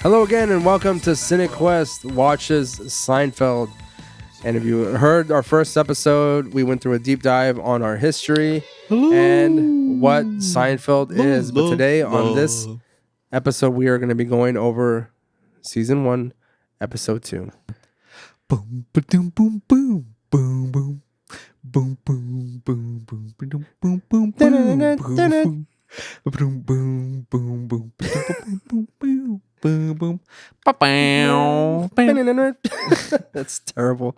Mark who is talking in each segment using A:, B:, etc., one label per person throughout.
A: Hello again, and welcome to CineQuest Watches Seinfeld. And if you heard our first episode, we went through a deep dive on our history and what Seinfeld is. But today, on this episode, we are going to be going over Season 1, Episode 2.
B: Boom, boom, boom, boom, boom, boom. Boom, boom, boom, boom, boom, boom, boom, boom, boom. Boom, boom, boom, boom, boom, boom, boom. Boom, boom.
A: That's terrible.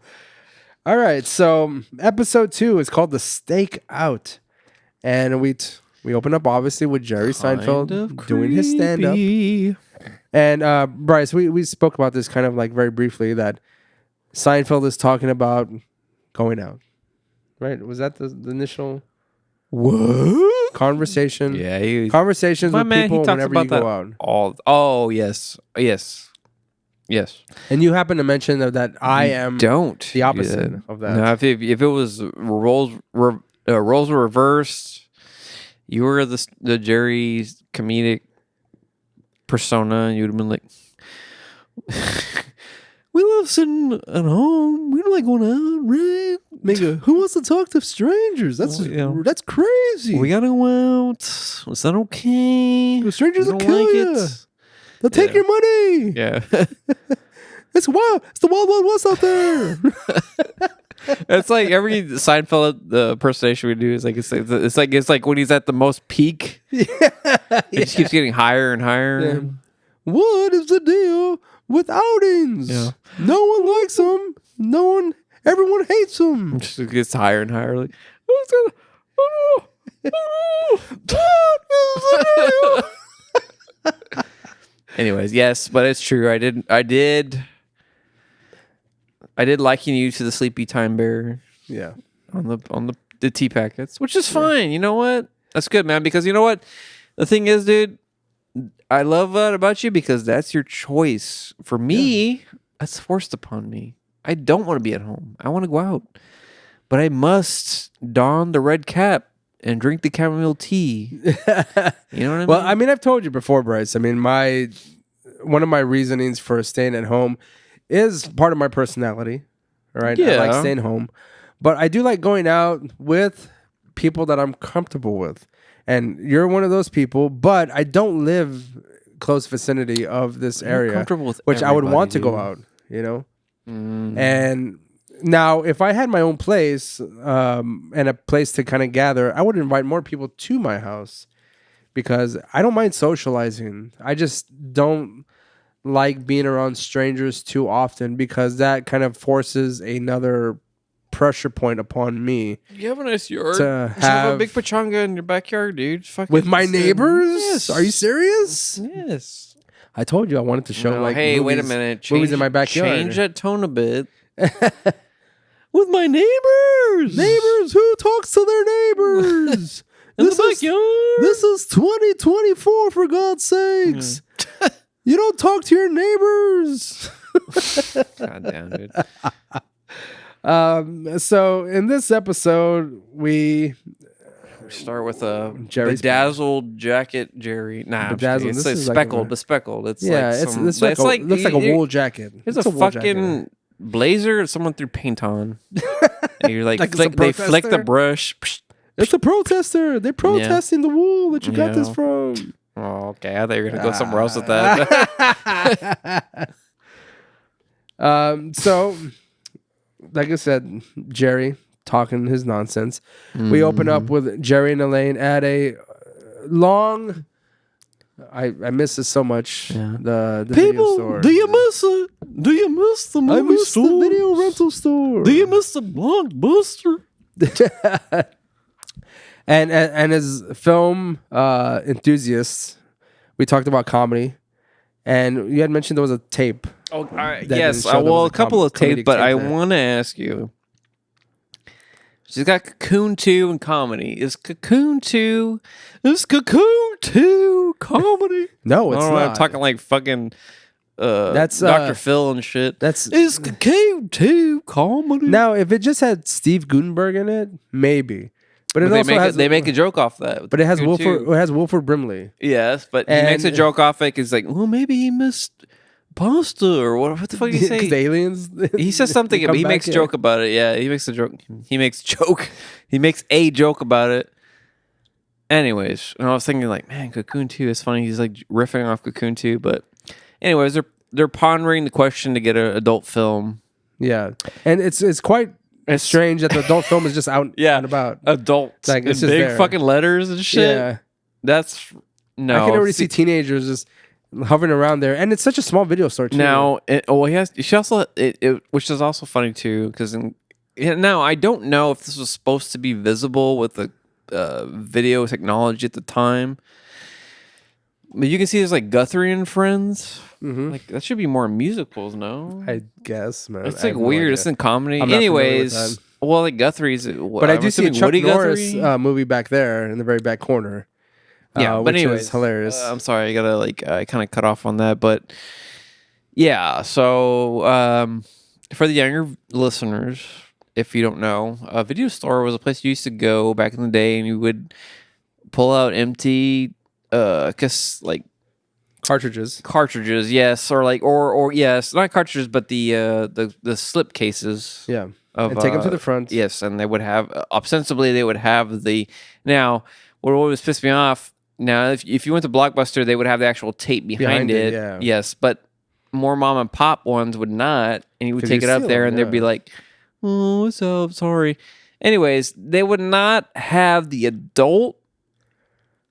A: All right, so episode 2 is called The Stakeout. And we open up, obviously, with Jerry Seinfeld doing his stand-up. And Bryce, we spoke about this kind of like very briefly, that Seinfeld is talking about going out. Right? Was that the initial...
B: What?
A: Conversation.
B: Yeah,
A: conversations with
B: man,
A: people whenever you go out.
B: Yes.
A: And you happen to mention that I am the opposite of that.
B: No, if it was roles were reversed, you were the Jerry's comedic persona, and you'd have been like, "We love sitting at home. We don't like going out, right?
A: Who wants to talk to strangers? That's crazy.
B: We gotta go out. Is that okay?
A: The strangers will kill you. They'll take your money.
B: Yeah,
A: it's wild. It's the wild, wild west out there.
B: It's like every Seinfeld the impersonation we do is like it's like when he's at the most peak.
A: Yeah,
B: it just keeps getting higher and higher.
A: Yeah. What is the deal with outings?
B: Yeah.
A: No one likes them. Everyone hates them.
B: It just gets higher and higher. Like, anyways, yes, but it's true. I did liken you to the sleepy time bear.
A: Yeah.
B: On the tea packets, which is fine. You know what? That's good, man. Because you know what? The thing is, dude, I love that about you because that's your choice. For me, that's forced upon me. I don't want to be at home. I want to go out. But I must don the red cap and drink the chamomile tea. You know what I mean?
A: Well, I mean, I've told you before, Bryce. I mean, one of my reasonings for staying at home is part of my personality. Right?
B: Yeah.
A: I like staying home. But I do like going out with people that I'm comfortable with. And you're one of those people, but I don't live close vicinity of this area,
B: comfortable with
A: which I would want to go out, you know? And now, if I had my own place and a place to kind of gather, I would invite more people to my house because I don't mind socializing. I just don't like being around strangers too often because that kind of forces another pressure point upon me.
B: You have a nice yard.
A: To
B: you have a big pachanga in your backyard, dude.
A: With my neighbors?
B: Yes.
A: Are you serious?
B: Yes.
A: I told you I wanted to show
B: hey,
A: movies,
B: wait a minute.
A: Movies in my backyard.
B: Change that tone a bit. With my neighbors.
A: Neighbors? Who talks to their neighbors?
B: In the backyard.
A: This is 2024, for God's sakes. You don't talk to your neighbors.
B: God damn, dude.
A: So in this episode, we
B: start with
A: Jerry's
B: bedazzled jacket, Jerry. Nah,
A: bedazzled.
B: It's like speckled. The speckled. It's
A: it's like looks like a wool jacket.
B: It's a fucking blazer someone threw paint on. And you're like, they flick the brush.
A: It's a protester. They're protesting the wool that you got this from.
B: Oh, okay. I thought you were gonna go somewhere else with that.
A: So, like I said, Jerry talking his nonsense. We open up with Jerry and Elaine at a long. I miss this so much. Yeah. The video store.
B: Do you miss it? Do you miss the movie
A: I miss
B: store?
A: the video rental store.
B: Do you miss the Blockbuster?
A: and as film enthusiasts, we talked about comedy, and you had mentioned there was a tape.
B: Oh, yes. Well, a couple of tapes, but I want to ask you. She's got Cocoon 2 and comedy. Is Cocoon 2 comedy?
A: No, it's not.
B: I'm talking like fucking that's Dr. Phil and shit. Is Cocoon 2 comedy?
A: Now, if it just had Steve Gutenberg in it, maybe. But
B: they make a joke off that.
A: But it has Wilford Brimley.
B: Yes, but he makes a joke off it because like, well, maybe he missed pasta or what the fuck did he say?
A: Because aliens.
B: He says something.
A: they come
B: He
A: back,
B: makes a
A: yeah.
B: joke about it. Yeah, he makes a joke. He makes a joke about it. Anyways, and I was thinking like, man, Cocoon 2 is funny. He's like riffing off Cocoon 2, but anyways, they're pondering the question to get an adult film.
A: Yeah, and it's quite strange that the adult film is just out and about.
B: Adults,
A: like
B: it's big
A: there.
B: fucking letters and shit.
A: Yeah,
B: that's no.
A: I can already see teenagers just hovering around there, and it's such a small video store too.
B: Now, she also which is also funny too, because now I don't know if this was supposed to be visible with the video technology at the time, but you can see there's like Guthrie and Friends.
A: Mm-hmm.
B: Like that should be more musicals, no?
A: I guess, man.
B: It's like weird. It's in comedy.
A: I'm not familiar with
B: Anyways,
A: that.
B: well, like Guthrie's.
A: But I do see a Chuck
B: Woody
A: Norris
B: Guthrie.
A: movie back there in the very back corner.
B: Yeah, but
A: which
B: anyways,
A: is hilarious.
B: I'm sorry, I gotta I kind of cut off on that, but yeah. So for the younger listeners, if you don't know, a video store was a place you used to go back in the day, and you would pull out empty, cartridges, yes, or yes, not cartridges, but the slip cases.
A: Yeah,
B: and
A: take them to the front.
B: Yes, and they would have ostensibly they would have the now. What always pissed me off. Now, if you went to Blockbuster, they would have the actual tape behind it.
A: Yeah.
B: Yes, but more mom and pop ones would not, and you would take it up there, and they'd be like, "Oh, what's up? Sorry." Anyways, they would not have the adult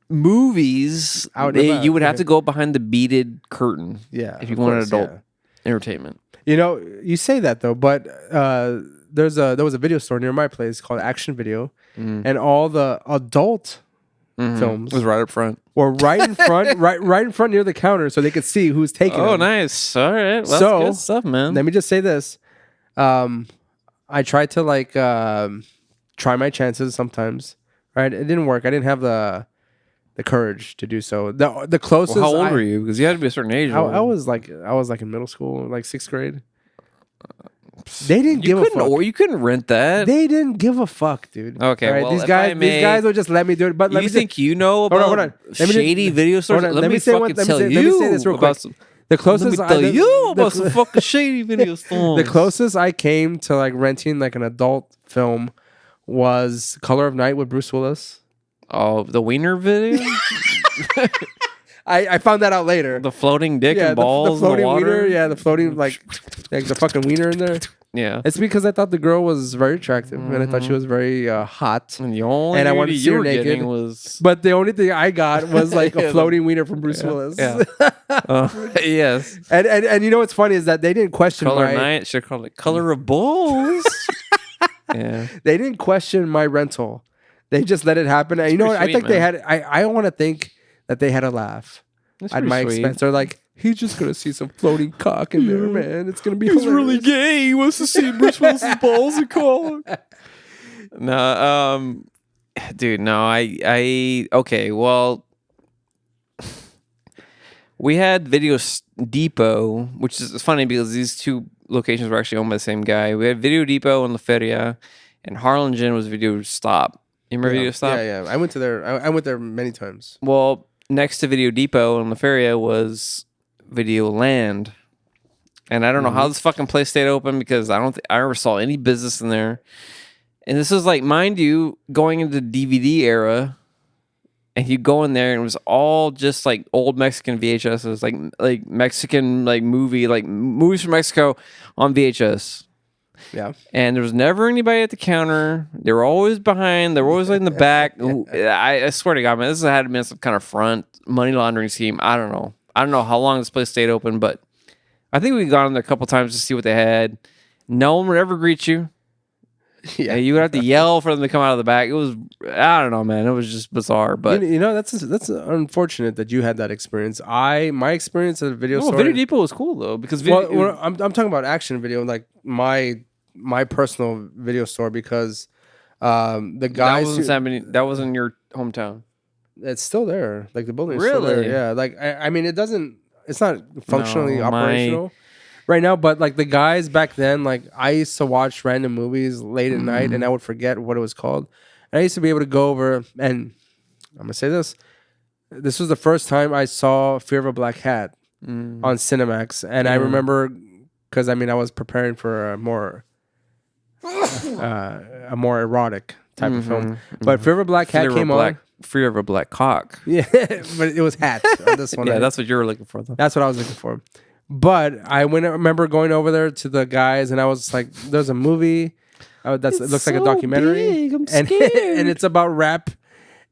B: movies. You would have to go behind the beaded curtain.
A: Yeah,
B: if you wanted adult entertainment.
A: You know, you say that though, but there was a video store near my place called Action Video, and all the adult films
B: was right up front,
A: or right in front, right in front near the counter, so they could see who's taking.
B: Oh,
A: them.
B: Nice! All right, well, that's good stuff, man.
A: Let me just say this: I tried to try my chances sometimes. Right, it didn't work. I didn't have the courage to do so. The closest.
B: Well, how old were you? Because you had to be a certain age.
A: I was like in middle school, like 6th grade. They didn't give a fuck.
B: Or you couldn't rent that.
A: They didn't give a fuck, dude.
B: Okay,
A: right?
B: well,
A: these guys would just let me do it. But
B: you think you know about shady video stores? Let me say this real quick.
A: The closest
B: let me tell you about some fucking shady video stores.
A: The closest I came to like renting like an adult film was Color of Night with Bruce Willis.
B: Oh, the wiener video.
A: I found that out later.
B: The floating dick and balls,
A: the floating
B: in the water.
A: wiener, yeah, the floating like the fucking wiener in there.
B: Yeah,
A: it's because I thought the girl was very attractive and I thought she was very hot.
B: And the only
A: I wanted to see her naked. But the only thing I got was like a floating wiener from Bruce Willis.
B: Yeah. Yes.
A: And you know what's funny is that they didn't question
B: Color of Night. Should call it Color of Balls. Yeah.
A: They didn't question my rental. They just let it happen. And you know what? I think they had. I want to think that they had a laugh at my expense. They're like, he's just gonna see some floating cock in there, man. It's gonna be. He's
B: really gay. He wants to see Bruce Willis's balls and cock. No, dude, no. I okay. Well, we had Video Depot, which is funny because these two locations were actually owned by the same guy. We had Video Depot in La Feria, and Harlingen was Video Stop. You remember Video Stop?
A: Yeah. I went to there. I went there many times.
B: Well, next to Video Depot in La Feria was Video Land, and I don't know how this fucking place stayed open because I ever saw any business in there. And this is like, mind you, going into the DVD era, and you go in there and it was all just like old Mexican VHSs, like Mexican movies from Mexico on VHS.
A: Yeah.
B: And there was never anybody at the counter. They were always behind. They were always in the back. I swear to God, man, this had to be some kind of front money laundering scheme. I don't know. I don't know how long this place stayed open, but I think we've gone in there a couple times to see what they had. No one would ever greet you. Yeah, you would have to yell for them to come out of the back. It was, I don't know, man. It was just bizarre. But
A: you know, that's unfortunate that you had that experience. My experience at a video store.
B: Video Depot was cool though because
A: I'm talking about Action Video, like my personal video store, because the guys
B: that wasn't your hometown.
A: It's still there. Like the building is
B: really
A: still there. Yeah. Like I mean, it's not functionally operational right now, but like the guys back then, like I used to watch random movies late at night and I would forget what it was called. And I used to be able to go over, and I'm gonna say this was the first time I saw Fear of a Black Hat. on Cinemax, and I remember because I was preparing for a more erotic type of film. But Fear of a Black Cat came on.
B: Fear of a Black Cock.
A: Yeah, but it was Hat on this one.
B: Yeah, that's what you were looking for, though.
A: That's what I was looking for. But I remember going over there to the guys, and I was like, "There's a movie it looks like a documentary,
B: big. I'm
A: and
B: scared.
A: and it's about rap."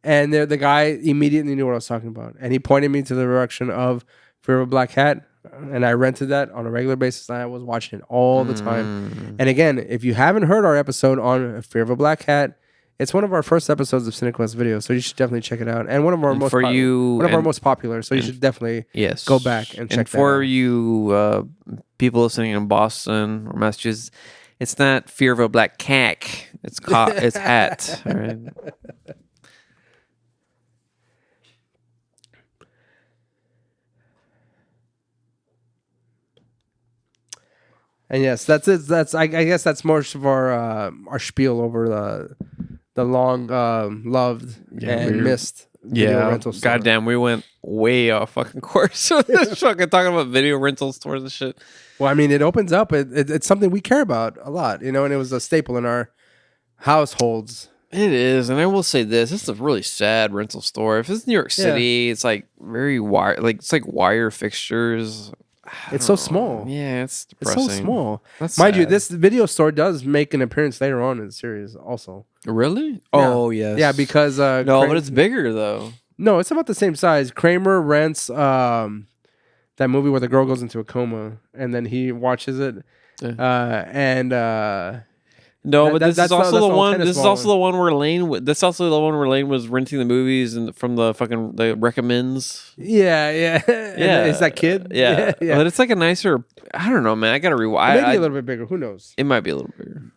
A: And the guy immediately knew what I was talking about, and he pointed me to the direction of Fear of a Black Cat, and I rented that on a regular basis. And I was watching it all the time. And again, if you haven't heard our episode on Fear of a Black Cat, it's one of our first episodes of CineQuest videos, so you should definitely check it out. And one of our most popular, so you should definitely go back and check that out. And
B: for you people listening in Boston or Massachusetts, it's not Fear of a Black Cack. It's it's Hat. All right.
A: And yes, that's it. I guess that's more of our spiel over the long loved and missed video rental store.
B: Goddamn, we went way off fucking course. Fucking talking about video rental stores and shit.
A: Well, I mean, it opens up. It's something we care about a lot, and it was a staple in our households.
B: It is, and I will say this: it's a really sad rental store. If it's New York City, it's like very wire, it's like wire fixtures.
A: It's so small.
B: Yeah, it's depressing.
A: It's so small.
B: That's
A: Mind you,
B: sad.
A: this video store does make an appearance later on in the series also.
B: Really?
A: Yeah.
B: Oh, yes.
A: Yeah, because...
B: no, but it's bigger, though.
A: No, it's about the same size. Kramer rents that movie where the girl goes into a coma, and then he watches it.
B: No, but this is also the one. This is also the one where Lane. This is also the one where Lane was renting the movies and from the recommends.
A: Yeah. Is that kid?
B: Yeah. But it's like a nicer. I don't know, man. I gotta rewind.
A: Maybe a little bit bigger. Who knows?
B: It might be a little bigger.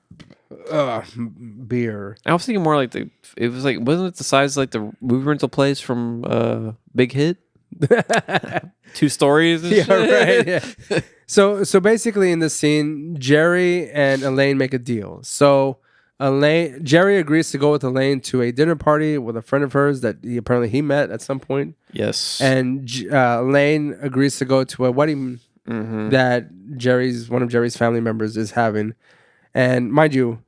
A: Beer.
B: I was thinking more like it was like, wasn't it the size of like the movie rental place from Big Hit? 2 stories and shit.
A: Right. Yeah. So basically in this scene, Jerry and Elaine make a deal. So Jerry agrees to go with Elaine to a dinner party with a friend of hers that he met at some point.
B: Yes.
A: And Elaine agrees to go to a wedding that one of Jerry's family members is having. And mind you,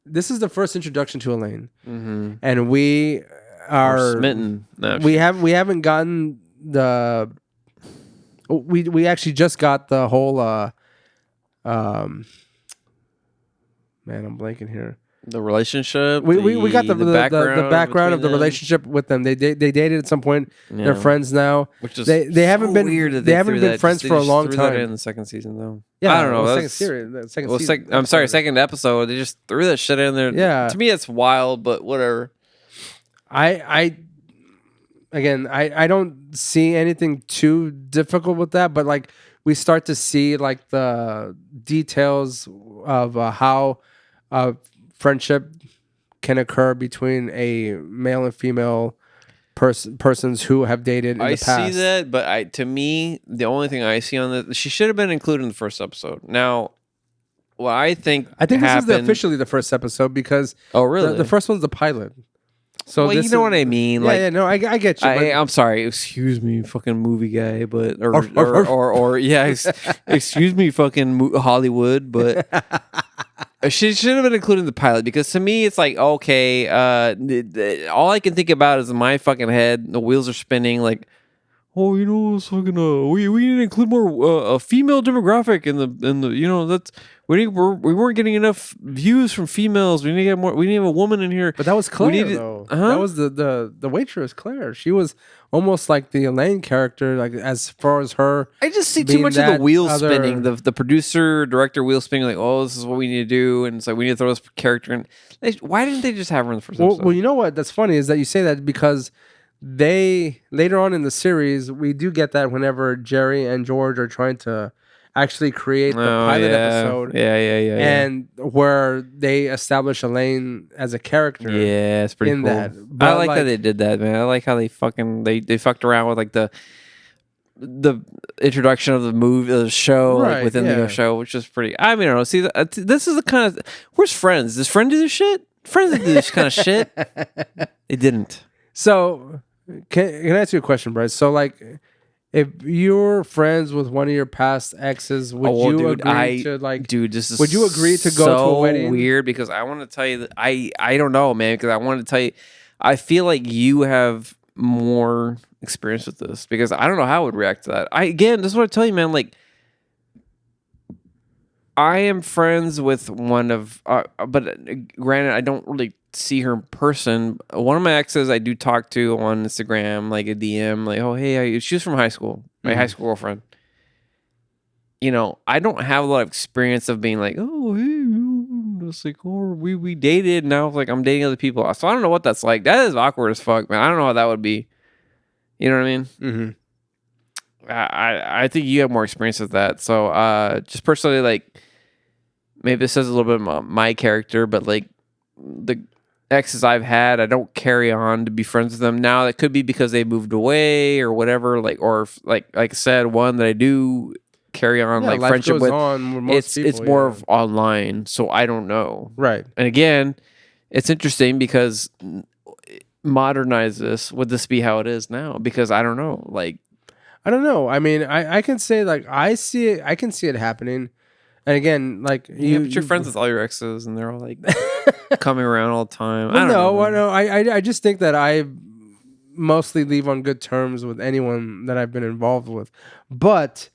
A: this is the first introduction to Elaine. And we are
B: smitten. No,
A: we haven't gotten the... We actually just got the whole man, I'm blanking here.
B: The relationship.
A: We got the background of the relationship with them. They dated at some point. Yeah. They're friends now. Which is they haven't been weird. They haven't been friends for a long time.
B: That in the second season though.
A: Yeah,
B: I don't know.
A: Second season.
B: I'm sorry, second episode. They just threw that shit in there.
A: Yeah.
B: To me, it's wild, but whatever.
A: I don't see anything too difficult with that, but like we start to see like the details of how friendship can occur between a male and female persons who have dated in the past.
B: I see that, but to me, the only thing I see on this, she should have been included in the first episode. Now, what I think
A: this is officially the first episode because the first one's the pilot. So
B: you know what I mean? Like,
A: yeah, no, I get you.
B: I'm sorry, excuse me, fucking movie guy, but excuse me, fucking Hollywood, but she should have been included in the pilot because to me it's like okay, all I can think about is in my fucking head, the wheels are spinning like, oh, it's fucking we need to include more a female demographic in the that's. We weren't getting enough views from females. We need to get more. We need to have a woman in here.
A: But that was Claire, though. That was the waitress, Claire. She was almost like the Elaine character, like as far as her.
B: I just see too much of the wheel spinning. The producer, director wheel spinning, like, oh, this is what we need to do. And it's like, we need to throw this character in. Why didn't they just have her in the first episode?
A: Well, you know what? That's funny is that you say that because later on in the series, we do get that whenever Jerry and George are trying to actually create the pilot episode.
B: Yeah.
A: And where they establish Elaine as a character.
B: Yeah, it's pretty cool. That. But I like that they did that, man. I like how they fucking they fucked around with like the introduction of the show like within the show, which is pretty. I mean, I don't know. See, this is the kind of where's Friends? Does Friends do this shit? Friends didn't do this kind of shit. They didn't.
A: So can I ask you a question, Bryce? So like, if you're friends with one of your past exes, would you agree to like?
B: Dude, this is
A: would you agree to go to a wedding?
B: Weird because I want to tell you that I don't know, man. Because I want to tell you, I feel like you have more experience with this because I don't know how I would react to that. This is what I tell you, man. Like, I am friends with one of, but granted, I don't really see her in person. One of my exes I do talk to on Instagram, like a DM, like, oh, hey, she's from high school, my high school girlfriend. You know, I don't have a lot of experience of being like, oh, hey, it's like, oh, we dated, now like I'm dating other people. So I don't know what that's like. That is awkward as fuck, man. I don't know how that would be. You know what I mean?
A: Mm-hmm.
B: I think you have more experience with that. So just personally, like, maybe this says a little bit about my character, but like the exes I've had, I don't carry on to be friends with them now. That could be because they moved away or whatever. Like, or like I said, one that I do carry on like friendship with. It's more of online, so I don't know.
A: Right.
B: And again, it's interesting because modernize this. Would this be how it is now? Because I don't know. Like,
A: I don't know. I mean, I can say like I see it. I can see it happening. And again, like
B: but you're friends with all your exes, and they're all like coming around all the time.
A: Well, no. I just think that I mostly leave on good terms with anyone that I've been involved with, but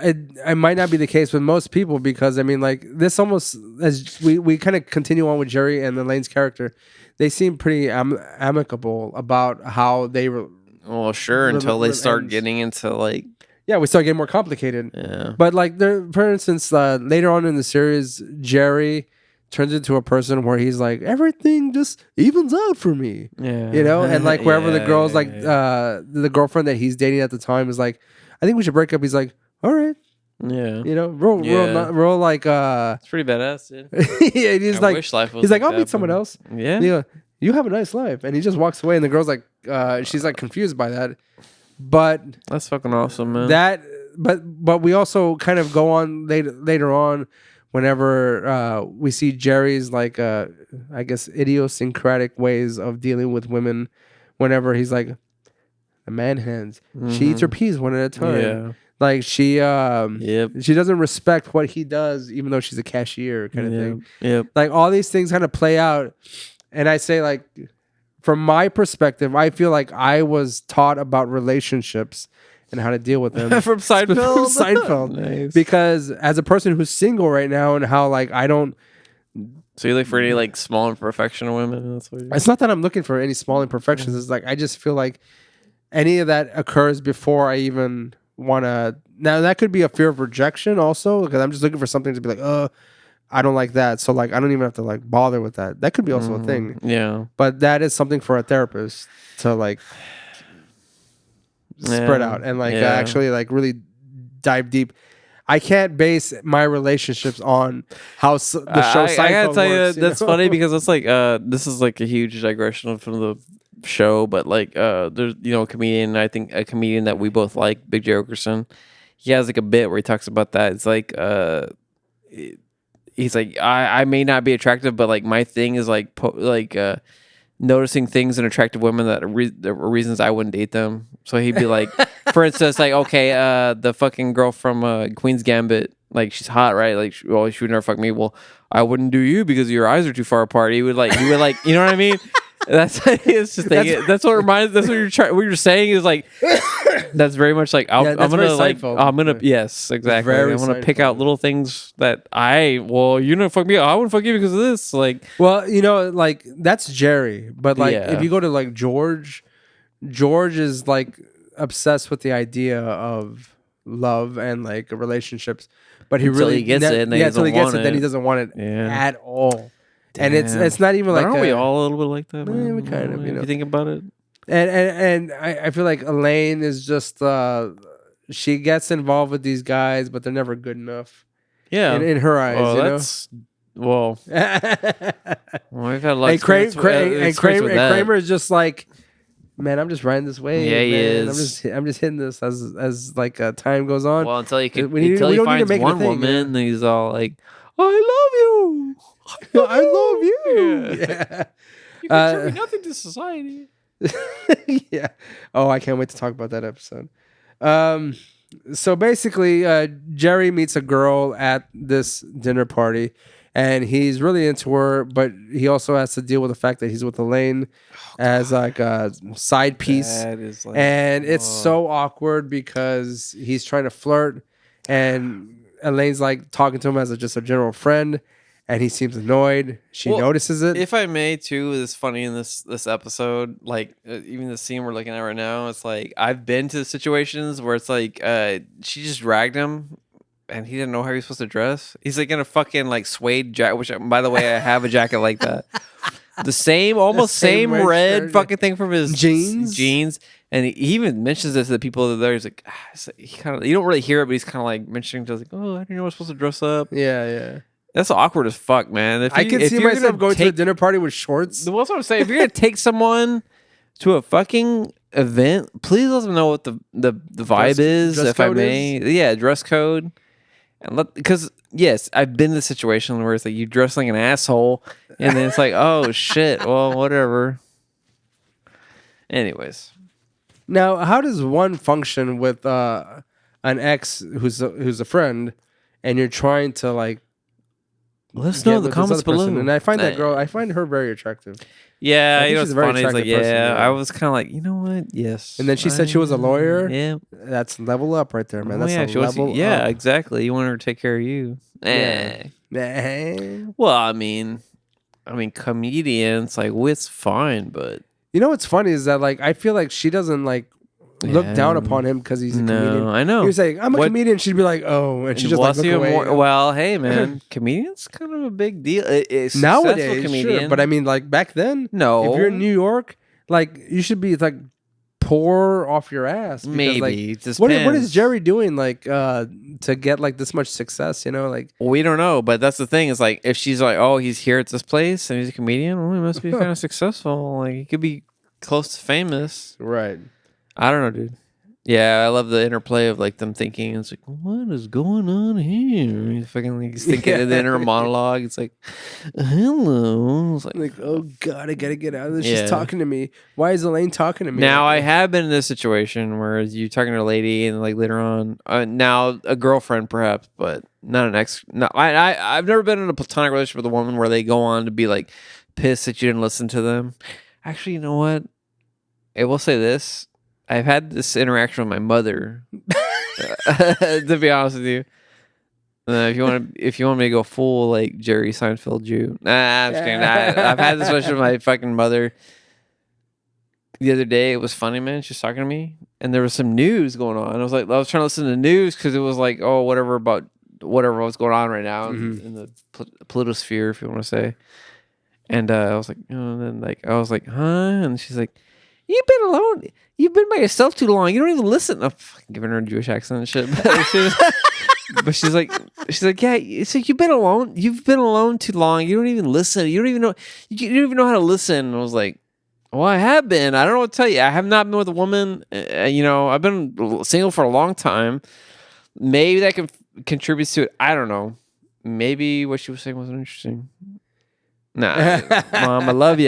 A: it might not be the case with most people because I mean, like this almost as we kind of continue on with Jerry and Elaine's character, they seem pretty amicable about how they were.
B: Well, sure, until they start getting into like.
A: Yeah, we start getting more complicated.
B: Yeah.
A: But like there, for instance, later on in the series, Jerry turns into a person where he's like, everything just evens out for me.
B: Yeah.
A: You know? And like wherever the girl's the girlfriend that he's dating at the time is like, I think we should break up. He's like, all right.
B: Yeah.
A: You know, real like
B: it's pretty badass, dude.
A: Yeah, he's like
B: wish life was
A: he's like,
B: like
A: I'll meet someone else.
B: Yeah.
A: You have a nice life. And he just walks away and the girl's like she's like confused by that. But
B: that's fucking awesome, man.
A: But we also kind of go on later on whenever we see Jerry's like I guess idiosyncratic ways of dealing with women. Whenever he's like a man hands, she eats her peas one at a time.
B: Yeah.
A: Like she doesn't respect what he does, even though she's a cashier kind of thing.
B: Yep.
A: Like all these things kind of play out, and I say like. From my perspective, I feel like I was taught about relationships and how to deal with them
B: from Seinfeld.
A: From Seinfeld,
B: Nice.
A: Because as a person who's single right now, and how like I don't.
B: So you look for any like small imperfection of women? That's what
A: it's not that I'm looking for any small imperfections. It's like I just feel like any of that occurs before I even want to. Now that could be a fear of rejection also, because I'm just looking for something to be like, I don't like that. So like I don't even have to like bother with that. That could be also a thing.
B: Yeah.
A: But that is something for a therapist to like spread out and like actually like really dive deep. I can't base my relationships on how the show Seinfeld
B: I gotta tell
A: works,
B: you that's funny because it's like this is like a huge digression from the show, but like there's a comedian, I think a comedian that we both like, Big J Okerson. He has like a bit where he talks about that. It's like he's like, I may not be attractive, but like my thing is like noticing things in attractive women that are reasons I wouldn't date them. So he'd be like, for instance, like, okay, the fucking girl from Queen's Gambit, like she's hot, right? Like, she would never fuck me. Well, I wouldn't do you because your eyes are too far apart. He would like, you know what I mean? That's it's just that's what reminds. That's what what you're saying is like. That's very much like I'm gonna like Seinfeld. I'm gonna yes exactly. I'm gonna pick out little things that you know fuck me. I wouldn't fuck you because of this. Like
A: like that's Jerry, but like if you go to like George is like obsessed with the idea of love and like relationships, but
B: until he gets it,
A: then he doesn't want it at all. Damn. And it's not even like
B: aren't we all a little bit like that? Man?
A: We kind of,
B: if you think about it.
A: And I feel like Elaine is just she gets involved with these guys, but they're never good enough.
B: Yeah,
A: in her eyes,
B: well, we've had a lot.
A: And Kramer is just like, man, I'm just riding this wave.
B: Yeah, he is.
A: I'm just hitting this as like time goes on.
B: Well, until he finds one woman, and he's all like, I love you.
A: I love you. Yeah.
B: You contribute nothing to society.
A: Yeah. Oh, I can't wait to talk about that episode. So basically, Jerry meets a girl at this dinner party, and he's really into her, but he also has to deal with the fact that he's with Elaine as like a side piece,
B: That is like,
A: and it's so awkward because he's trying to flirt, and Elaine's like talking to him as just a general friend, and he seems annoyed. She notices it.
B: If I may, too, it's funny in this episode. Like even the scene we're looking at right now, it's like I've been to situations where it's like she just dragged him, and he didn't know how he was supposed to dress. He's like in a fucking like suede jacket. Which, by the way, I have a jacket like that. The same, almost same red fucking thing from his jeans. And he even mentions this to the people that are there. He's like, he kind of, you don't really hear it, but he's kind of like mentioning to us, like, oh, I didn't know I was supposed to dress up.
A: Yeah.
B: That's awkward as fuck, man.
A: I can see myself going to a dinner party with shorts.
B: That's what I'm saying. If you're gonna take someone to a fucking event, please let them know what the vibe is.
A: Dress
B: if I
A: code
B: may, yeah, dress code. And because yes, I've been in the situation where it's like you dress like an asshole, and then it's like, oh shit, well, whatever. Anyways,
A: now how does one function with an ex who's a friend, and you're trying to like?
B: Let us know in the comments below.
A: And I find that girl, I find her very attractive.
B: Yeah, you know what's funny? It's like, yeah, I was kind of like, you know what? Yes.
A: And then she said she was a lawyer.
B: Yeah.
A: That's level up right there, man.
B: Oh,
A: That's a level
B: yeah,
A: up.
B: exactly. You want her to take care of you.
A: Yeah.
B: Well, I mean, comedians, like, it's fine, but...
A: You know what's funny is that, like, I feel like she doesn't, like, look down upon him because he's a comedian.
B: I know.
A: He was like, I'm a comedian. She'd be like, oh, and she just like look away.
B: Well, hey, man, comedian's kind of a big deal. It's
A: nowadays,
B: comedian.
A: sure, but I mean, like back then,
B: no.
A: If you're in New York, like you should be like poor off your ass. Because,
B: maybe.
A: Like, what is Jerry doing like to get like this much success? You know, like
B: we don't know, but that's the thing. Is like if she's like, oh, he's here at this place and he's a comedian, well, he must be kind of successful. Like he could be close to famous,
A: right?
B: I don't know, dude. Yeah, I love the interplay of like them thinking. It's like, what is going on here? He's fucking like he's thinking in the inner monologue. It's like, hello. It's like,
A: oh god, I gotta get out of this. Yeah. She's talking to me. Why is Elaine talking to me?
B: Now I have been in this situation where you're talking to a lady and like later on, now a girlfriend perhaps, but not an ex. No, I've never been in a platonic relationship with a woman where they go on to be like pissed that you didn't listen to them. Actually, you know what? I will say this. I've had this interaction with my mother, to be honest with you. If you want me to go full like Jerry Seinfeld Jew, I'm just kidding. I've had this discussion with my fucking mother the other day. It was funny, man. She was talking to me, and there was some news going on. I was trying to listen to the news because it was like, oh, whatever was going on right now in the politosphere, if you want to say. And I was like, and then like I was like, huh? And she's like, you've been alone. You've been by yourself too long. You don't even listen. I'm fucking giving her a Jewish accent and shit. But she's like, yeah. It's like you've been alone. You've been alone too long. You don't even listen. You don't even know. You don't even know how to listen. And I was like, well, I have been. I don't know what to tell you. I have not been with a woman. I've been single for a long time. Maybe that contributes to it. I don't know. Maybe what she was saying wasn't interesting. Nah, Mom, I love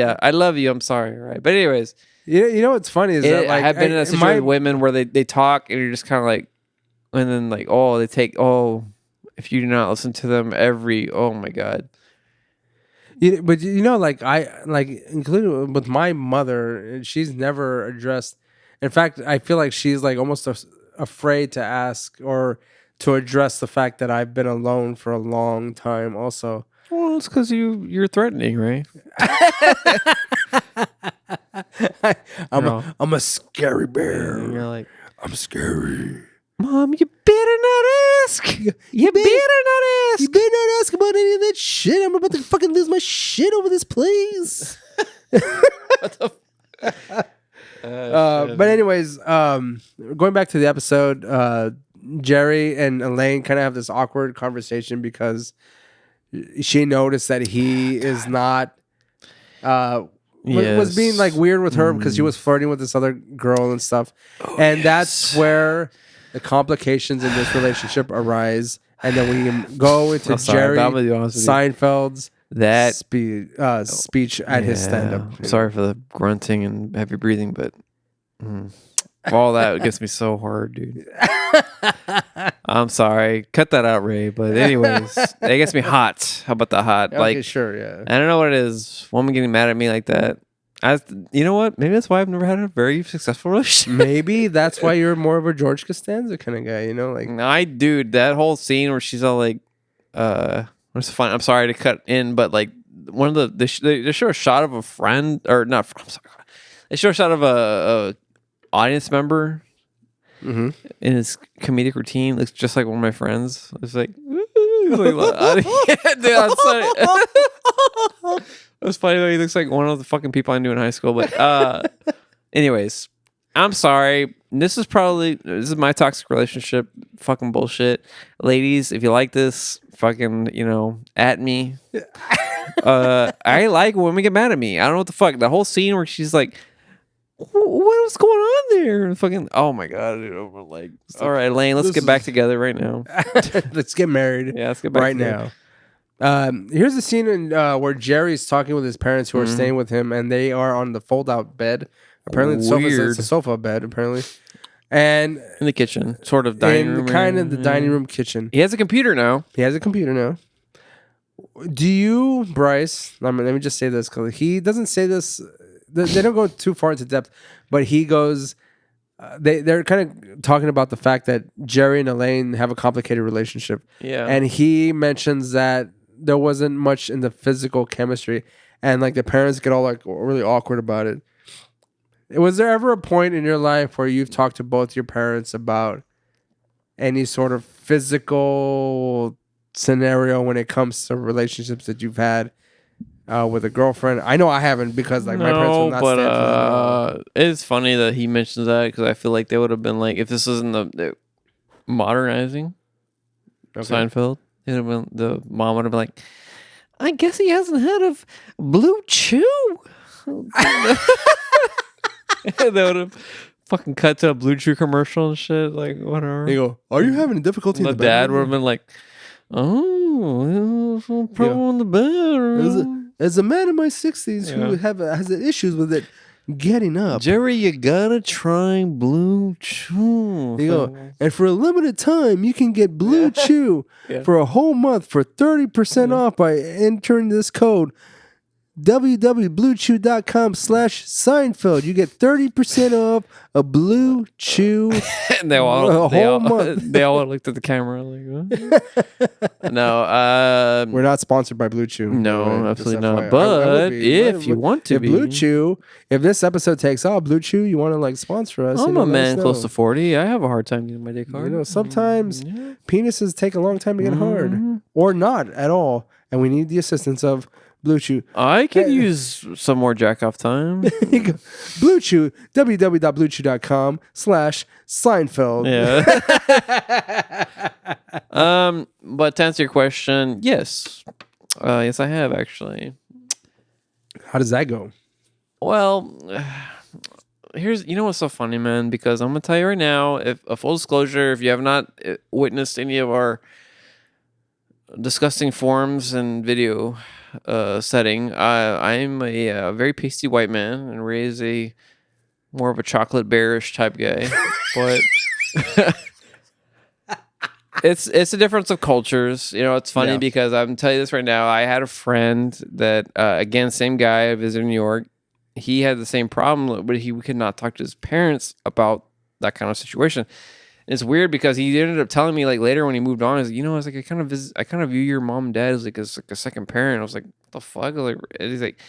B: you. I'm sorry. Right. But anyways.
A: You know what's funny is that like
B: I have been in a situation with women where they talk and you're just kind of like, and then like if you do not listen to them oh my god.
A: But like I like including with my mother, she's never addressed. In fact, I feel like she's like almost afraid to ask or to address the fact that I've been alone for a long time. Also,
B: well, it's because you're threatening, right?
A: I'm a scary bear.
B: And you're like,
A: I'm scary.
B: Mom, you better not ask. You better not ask.
A: You better not ask about any of that shit. I'm about to fucking lose my shit over this place. What the but anyways, going back to the episode, Jerry and Elaine kind of have this awkward conversation because she noticed that he is not was being like weird with her because she was flirting with this other girl and stuff. That's where the complications in this relationship arise. And then we go into Jerry Seinfeld's speech at his stand-up.
B: Sorry for the grunting and heavy breathing, but All that gets me so hard, dude. I'm sorry. Cut that out, Ray. But anyways, it gets me hot. How about the hot?
A: Okay,
B: Like,
A: sure, yeah.
B: I don't know what it is. Woman getting mad at me like that. You know what? Maybe that's why I've never had a very successful relationship.
A: Maybe that's why you're more of a George Costanza kind of guy, like.
B: Dude, that whole scene where she's all like, it's fun. I'm sorry to cut in, but like one of they show a shot of a friend or not. I'm sorry. They show a shot of a audience member in his comedic routine. Looks just like one of my friends. It's like, dude, I'm sorry. It was funny though. He looks like one of the fucking people I knew in high school. But anyways, I'm sorry. This is my toxic relationship. Fucking bullshit. Ladies, if you like this, fucking, at me. I like when women get mad at me. I don't know what the fuck. The whole scene where she's like, what was going on there? And fucking, oh my god, dude. I'm like, all right, Lane, let's get back together right now.
A: Let's get married.
B: Yeah, let's get back together.
A: Now. Here's the scene where Jerry's talking with his parents who are staying with him, and they are on the fold-out bed. Apparently, it's a sofa bed. Apparently, and
B: in the kitchen, sort of dining room,
A: kind of the dining room kitchen.
B: He has a computer now.
A: Do you, Bryce? Let me just say this because he doesn't say this. They don't go too far into depth, but he goes. They're kind of talking about the fact that Jerry and Elaine have a complicated relationship.
B: Yeah,
A: and he mentions that there wasn't much in the physical chemistry, and like the parents get all like really awkward about it. Was there ever a point in your life where you've talked to both your parents about any sort of physical scenario when it comes to relationships that you've had with a girlfriend? I know I haven't because like my parents will not stand for that.
B: It's funny that he mentions that because I feel like they would have been like, if this isn't the modernizing Seinfeld, it would have been, the mom would have been like, I guess he hasn't had a blue chew. They would have fucking cut to a Blue Chew commercial and shit. Like, whatever.
A: You go, are you having a difficulty?
B: The dad would have been like, oh, no problem in the bedroom.
A: As a man in my 60s who has issues with it getting up.
B: Jerry, you gotta try Blue Chew.
A: You go, and for a limited time, you can get Blue Chew for a whole month for 30% off by entering this code www.bluechew.com/Seinfeld. You get 30% off a Blue Chew.
B: And they all looked at the camera like, no,
A: we're not sponsored by Blue Chew.
B: No, absolutely not. But if you want to be,
A: Blue Chew, if this episode takes off, Blue Chew, you want to like sponsor us?
B: I'm a man close to 40. I have a hard time getting my dick hard.
A: Sometimes penises take a long time to get hard, or not at all, and we need the assistance of Blue Chew.
B: I could use some more jack off time.
A: Blue Chew, www.bluechew.com/Seinfeld.
B: Yeah. But to answer your question, yes. Yes, I have actually.
A: How does that go?
B: Well, you know what's so funny, man? Because I'm gonna tell you right now, if a full disclosure, if you have not witnessed any of our disgusting forums and video setting, I'm a very pasty white man and raised a more of a chocolate bearish type guy, but it's a difference of cultures. It's funny because I'm telling you this right now. I had a friend that again, same guy, I visited New York. He had the same problem, but he could not talk to his parents about that kind of situation. It's weird because he ended up telling me like later when he moved on, I was like, I kind of view your mom and dad as like a second parent. I was like, what the fuck? He's like,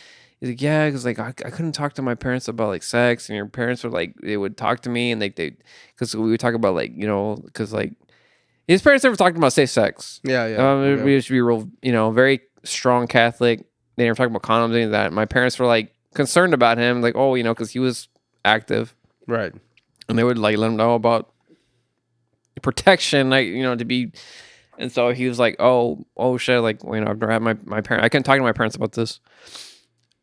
B: yeah, because like I couldn't talk to my parents about like sex, and your parents were like, they would talk to me and like because we would talk about like because like his parents never talked about safe sex.
A: Yeah.
B: We used to be real, very strong Catholic. They never talked about condoms, any of that. My parents were like concerned about him, like because he was active,
A: right? And
B: they would like let him know about protection, like to be, and so he was like, oh shit, like I've never had my parents. I couldn't talk to my parents about this.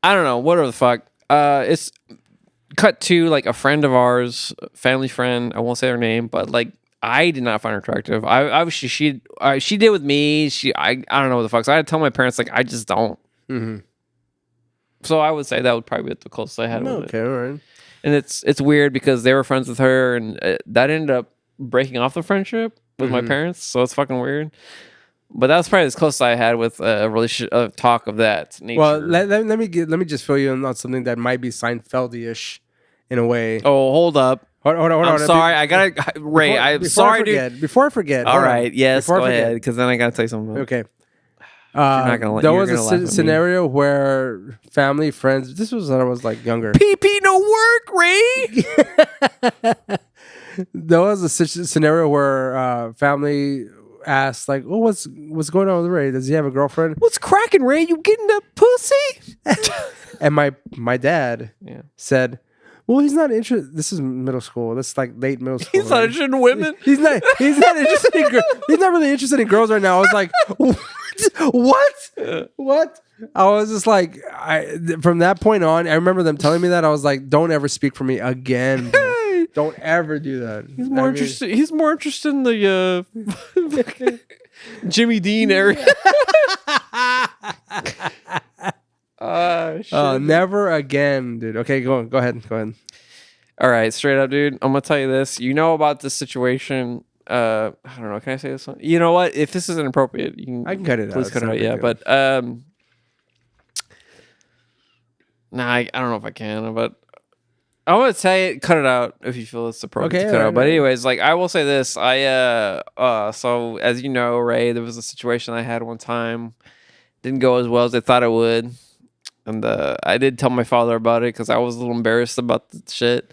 B: I don't know, whatever the fuck. It's cut to like a friend of ours, family friend. I won't say her name, but like I did not find her attractive. Obviously she did with me. I don't know what the fuck. So I had to tell my parents like I just don't.
A: Mm-hmm.
B: So I would say that would probably be the closest I had.
A: Okay, all right.
B: And it's weird because they were friends with her, and that ended up breaking off the friendship with my parents. So it's fucking weird. But that was probably as close as I had with a relationship talk of that nature.
A: Well, let me just fill you in on something that might be Seinfeld-ish in a way.
B: Oh, hold up.
A: Hold on.
B: I'm sorry. I gotta Ray. I'm sorry, dude.
A: Before I forget.
B: All right. Yes. Go ahead. Because then I gotta tell you something.
A: Okay.
B: Not gonna
A: there was a scenario where family, friends. This was when I was like younger.
B: PP no work, Ray.
A: There was a scenario where family asked, like, "Oh, what's going on with Ray? Does he have a girlfriend?
B: What's cracking, Ray? You getting that pussy?"
A: And my dad said, "Well, he's not interested. This is middle school. This is like late middle school.
B: He's not interested in women.
A: He's not interested in girls. He's not really interested in girls right now." I was like, what? I was just like, from that point on, I remember them telling me that. I was like, don't ever speak for me again, bro. Don't ever do that.
B: He's more interested. He's more interested in the Jimmy Dean area. Shit.
A: Never again, dude. Okay, go ahead.
B: All right, straight up, dude. I'm gonna tell you this. You know about this situation. I don't know. Can I say this one? You know what? If this is inappropriate,
A: I can cut it out.
B: Please cut it out. Yeah, but I don't know if I can, but I want to say it. Cut it out if you feel it's appropriate to cut out. But anyways, like I will say this. So as you know, Ray, there was a situation I had one time. Didn't go as well as I thought it would, and I did tell my father about it because I was a little embarrassed about the shit.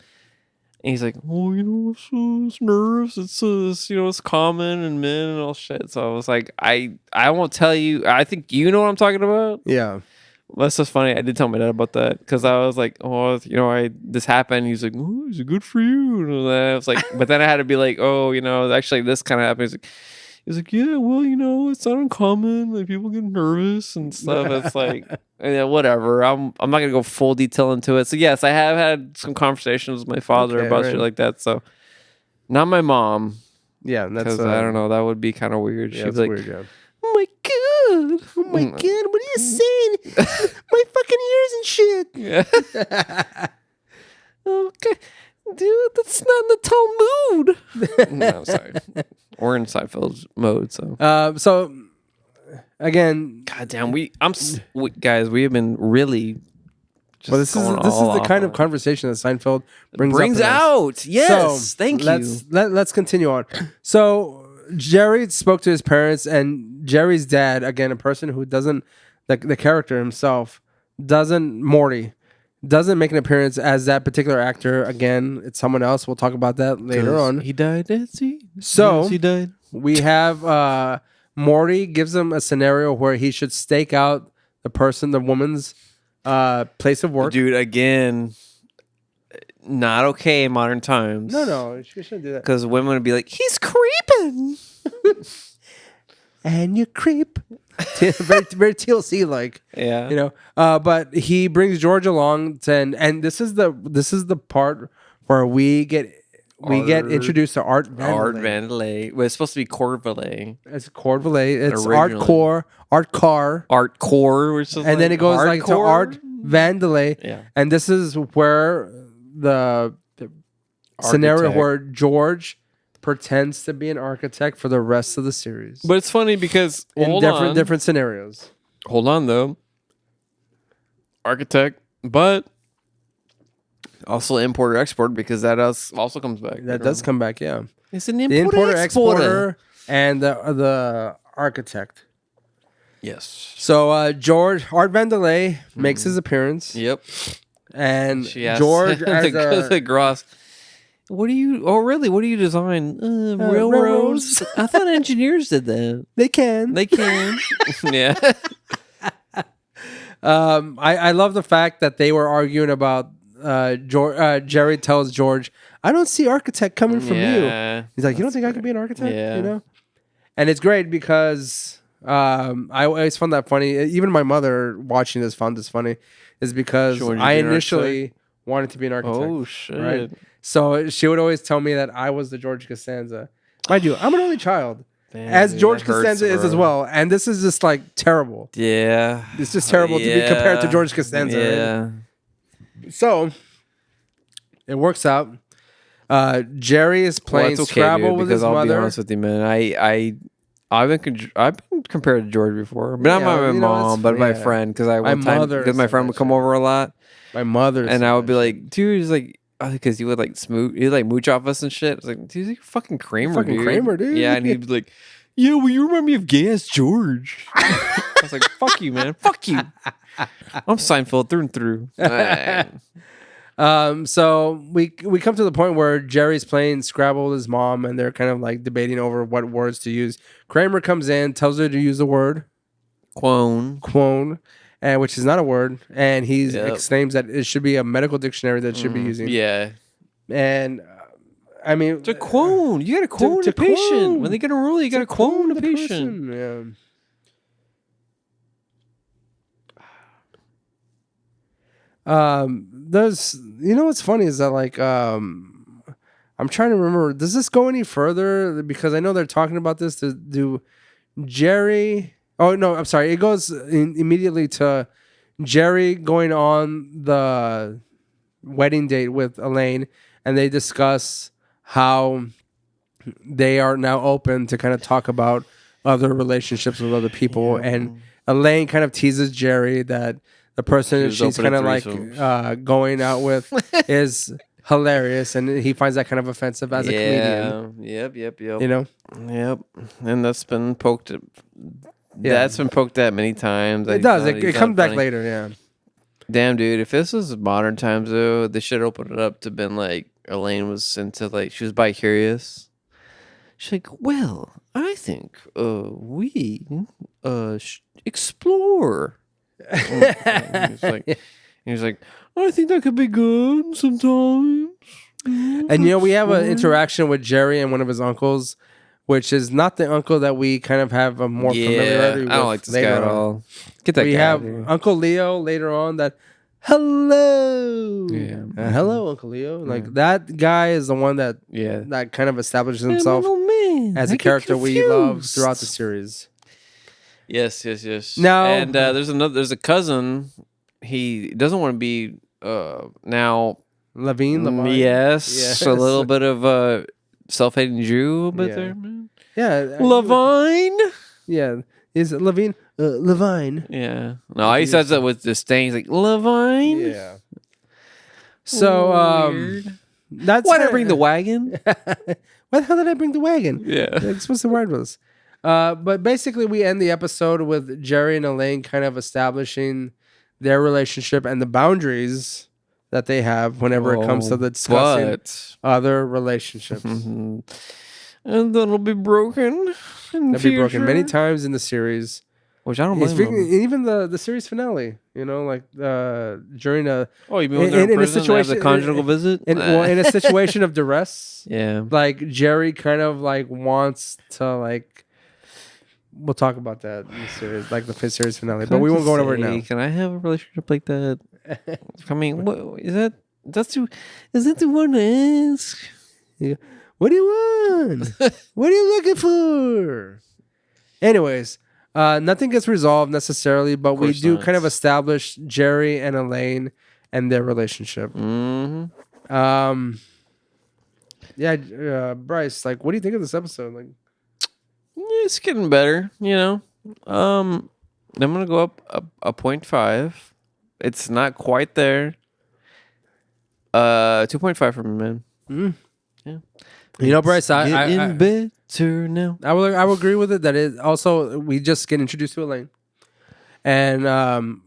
B: And he's like, "Oh, it's nerves. It's it's common in men and all shit." So I was like, I won't tell you. I think you know what I'm talking about.
A: Yeah.
B: That's just funny. I did tell my dad about that because I was like, "Oh, this happened." He's like, "Oh, is it good for you?" And I was like, but then I had to be like, "Oh, actually, this kind of happened." He's like, "Yeah, well, it's not uncommon. Like people get nervous and stuff." It's like, yeah, whatever. I'm not gonna go full detail into it. So yes, I have had some conversations with my father about shit like that. So not my mom.
A: Yeah, that's
B: I don't know. That would be kind of weird.
A: Yeah,
B: She's like,
A: weird, yeah.
B: "Oh my god,
A: what are you saying? My fucking ears and shit."
B: Yeah. Okay, dude, that's not in the Talmud. No, I'm sorry. We're in Seinfeld's mode, so.
A: So again,
B: goddamn, guys, we have been really.
A: Well, this is the kind of conversation that Seinfeld brings
B: out. Yes,
A: so
B: thank you.
A: Let's continue on. So Jerry spoke to his parents, and Jerry's dad, again, a person who doesn't, the character himself, Morty, doesn't make an appearance as that particular actor. Again, it's someone else. We'll talk about that later on.
B: He died.
A: So
B: he died.
A: We have Morty gives him a scenario where he should stake out the woman's place of work.
B: Dude, again, not okay in modern times.
A: No, you shouldn't do that.
B: Because women would be like, "He's creeping."
A: And you creep. very, very TLC like.
B: Yeah.
A: But he brings George along and this is the part where we get introduced to Art Vandelay.
B: Art Vandelay. Well, it's supposed to be Corvalais.
A: It's Corvalais. It's
B: originally.
A: Art Core,
B: which is
A: and then it goes like to Art Vandelay.
B: Yeah.
A: And this is where the scenario where George pretends to be an architect for the rest of the series.
B: But it's funny because
A: in different scenarios.
B: Hold on though. Architect, but also importer export because that also comes back.
A: That does come back, yeah.
B: It's an
A: importer exporter and the architect.
B: Yes.
A: So Art Vandelay makes his appearance.
B: Yep.
A: And
B: George
A: the
B: Gross. What do you? Oh, really? What do you design? Railroads. I thought engineers did that.
A: They can.
B: Yeah.
A: I love the fact that they were arguing about. Jerry tells George, "I don't see architect coming from you." He's like, "You don't think I could be an architect?"
B: Yeah.
A: And it's great because I always found that funny. Even my mother watching this found this funny, is because I initially wanted to be an architect.
B: Oh shit!
A: Right? So she would always tell me that I was the George Costanza. Mind you, I'm an only child.
B: Damn,
A: as
B: dude,
A: George Costanza is as well. And this is just like terrible.
B: Yeah.
A: It's just terrible to be compared to George Costanza.
B: Yeah.
A: Right? So it works out. Jerry is playing Scrabble with his
B: I'll
A: mother.
B: be honest with you, man. I've been compared to George before, but not by my mom, but by a friend. Because my friend would come over a lot.
A: My mother,
B: and I would be like, dude, he's like, because he would like he'd like mooch off us and shit. I was like, dude, you're fucking Kramer, dude. Yeah, and he'd be like, yeah, well, you remind me of gay ass George. I was like, fuck you, man, fuck you. I'm Seinfeld through and through.
A: So we come to the point where Jerry's playing Scrabble with his mom, and they're kind of like debating over what words to use. Kramer comes in, tells her to use the word quone, and which is not a word, and he exclaims that it should be a medical dictionary that should be using.
B: Yeah,
A: and I mean,
B: to quone, you got to quone a patient when they get a rule. You got to quone a patient.
A: Yeah. There's, what's funny is that like, I'm trying to remember, does this go any further? Because I know they're talking about this to do Jerry. Oh no, I'm sorry. It goes immediately to Jerry going on the wedding date with Elaine, and they discuss how they are now open to kind of talk about other relationships with other people. Yeah. And Elaine kind of teases Jerry that the person she's kind of like going out with is hilarious, and he finds that kind of offensive as a comedian.
B: Yep.
A: Yep.
B: And that's been poked at. Yeah. That's been poked at many times.
A: It does. It comes back later, yeah.
B: Damn, dude. If this was modern times, though, they should open it up to been like Elaine was into, like, she was bi-curious. She's like, well, I think we explore. He was like, I think that could be good sometimes.
A: And we have an interaction with Jerry and one of his uncles, which is not the uncle that we kind of have a more familiarity with.
B: I don't like this guy at all. Get that guy.
A: We have Uncle Leo later on that, hello.
B: Yeah.
A: Hello, Uncle Leo. Like, that guy is the one that that kind of establishes himself as a character we love throughout the series.
B: Yes.
A: Now,
B: and there's a cousin. He doesn't want to be now
A: Levine.
B: Yes, a little bit of self-hating Jew, there, man.
A: Yeah,
B: Levine.
A: Yeah, is it Levine? Levine.
B: Yeah. No, he says that with disdain. He's like, Levine.
A: Yeah. So that's
B: why did I bring the wagon?
A: Why the hell did I bring the wagon?
B: Yeah.
A: That's what the word was. But basically, we end the episode with Jerry and Elaine kind of establishing their relationship and the boundaries that they have whenever it comes to the discussing other relationships.
B: And that'll be broken.
A: That'll be broken many times in the series.
B: Which I don't mind.
A: Even the series finale, like during a
B: you mean when they're in a situation, the conjugal visit?
A: In a situation of duress.
B: Yeah.
A: Like Jerry kind of like wants to like. We'll talk about that in the series, like the series finale, but we won't go over it now.
B: Can I have a relationship like that? I mean, what is that? Is that the one to ask?
A: Yeah. What do you want? What are you looking for? Anyways, nothing gets resolved necessarily, but we do kind of establish Jerry and Elaine and their relationship.
B: Mm-hmm.
A: Bryce, like, what do you think of this episode? Like,
B: it's getting better, I'm gonna go up a 0.5. It's not quite there. 2.5 for me, man.
A: Yeah. Bryce, I
B: better now.
A: I will agree with it. That is also, we just get introduced to Elaine, and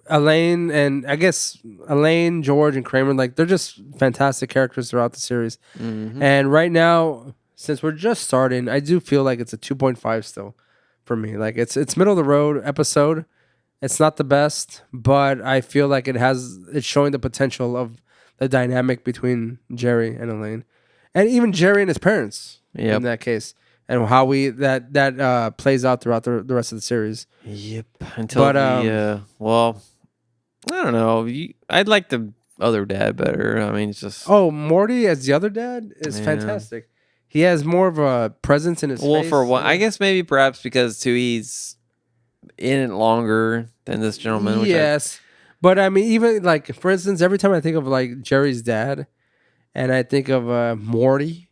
A: Elaine, and I guess Elaine, George, and Kramer, like, they're just fantastic characters throughout the series.
B: Mm-hmm.
A: And right now, since we're just starting, I do feel like it's a 2.5 still for me. Like, it's middle of the road episode. It's not the best, but I feel like it's showing the potential of the dynamic between Jerry and Elaine, and even Jerry and his parents in that case, and how that plays out throughout the rest of the series.
B: Yep. Well, I don't know. I'd like the other dad better. I mean, it's just
A: Morty as the other dad is fantastic. He has more of a presence in his face.
B: Well, for one, I guess maybe perhaps because too he's in it longer than this gentleman.
A: Yes, but I mean, even like, for instance, every time I think of like Jerry's dad, and I think of Morty,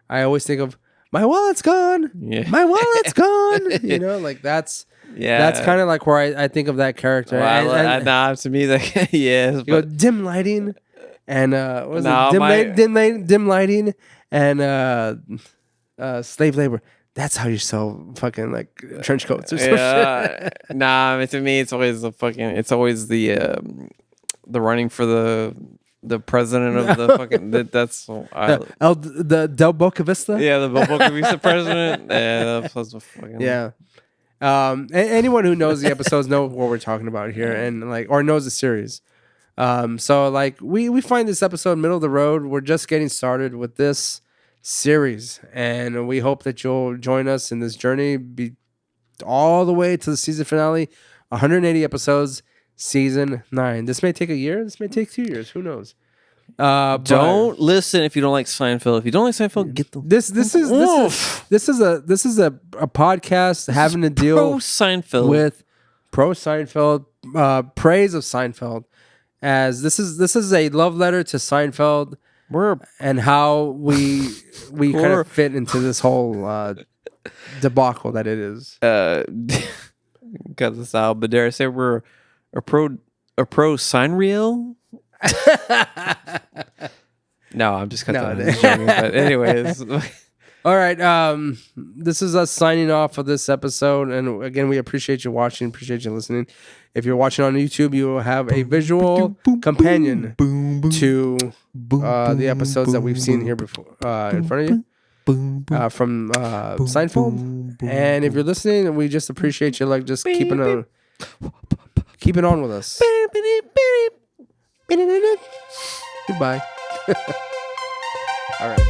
A: I always think of my wallet's gone.
B: Yeah.
A: My wallet's gone. You know, like that's kind of like where I think of that character.
B: Well, nah, to me, like, yes.
A: You go dim lighting, and what was
B: No,
A: it? Dim lighting, and slave labor. That's how you sell fucking like trench coats or some shit.
B: Nah, I mean, to me, it's always the running for the president of the fucking. That's
A: the Del Boca Vista.
B: Yeah, the Boca Vista president. Yeah, that was fucking.
A: Yeah. Anyone who knows the episodes know what we're talking about here, and like or knows the series. So like we find this episode middle of the road. We're just getting started with this series, and we hope that you'll join us in this journey, be all the way to the season finale, 180 episodes, season 9. This may take a year. This may take 2 years. Who knows?
B: Don't listen if you don't like Seinfeld. If you don't like Seinfeld, get the
A: this is a podcast having to deal
B: pro Seinfeld
A: with pro Seinfeld, praise of Seinfeld, as this is a love letter to Seinfeld. And how we kind of fit into this whole debacle that it is.
B: Got this out, but dare I say we're a pro sign reel? No, I'm just joking. But anyways,
A: all right. This is us signing off of this episode, and again, we appreciate you watching, appreciate you listening. If you're watching on YouTube, you will have a visual companion to the episodes that we've seen here before in front of you from Seinfeld. And if you're listening, we just appreciate you like just keeping on with us. Goodbye. All right.